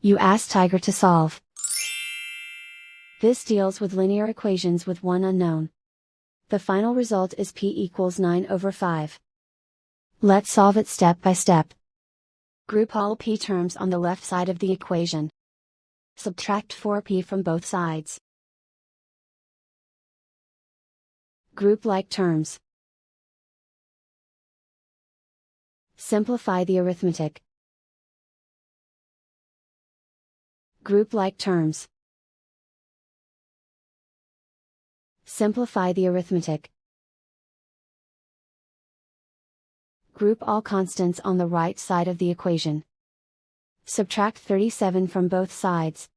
You ask Tiger to solve. This deals with linear equations with one unknown. The final result is p equals 9/5. Let's solve it step by step. Group all p terms on the left side of the equation. Subtract 4p from both sides. Group like terms. Simplify the arithmetic. Group like terms. Simplify the arithmetic. Group all constants on the right side of the equation. Subtract 37 from both sides.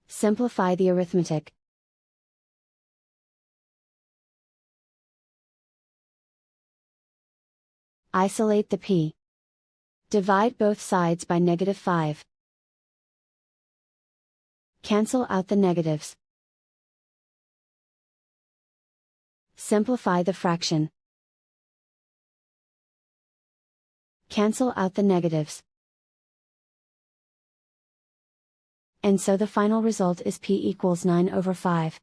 Simplify the arithmetic. Isolate the p. Divide both sides by -5. Cancel out the negatives. Simplify the fraction. Cancel out the negatives. And so the final result is p equals 9/5.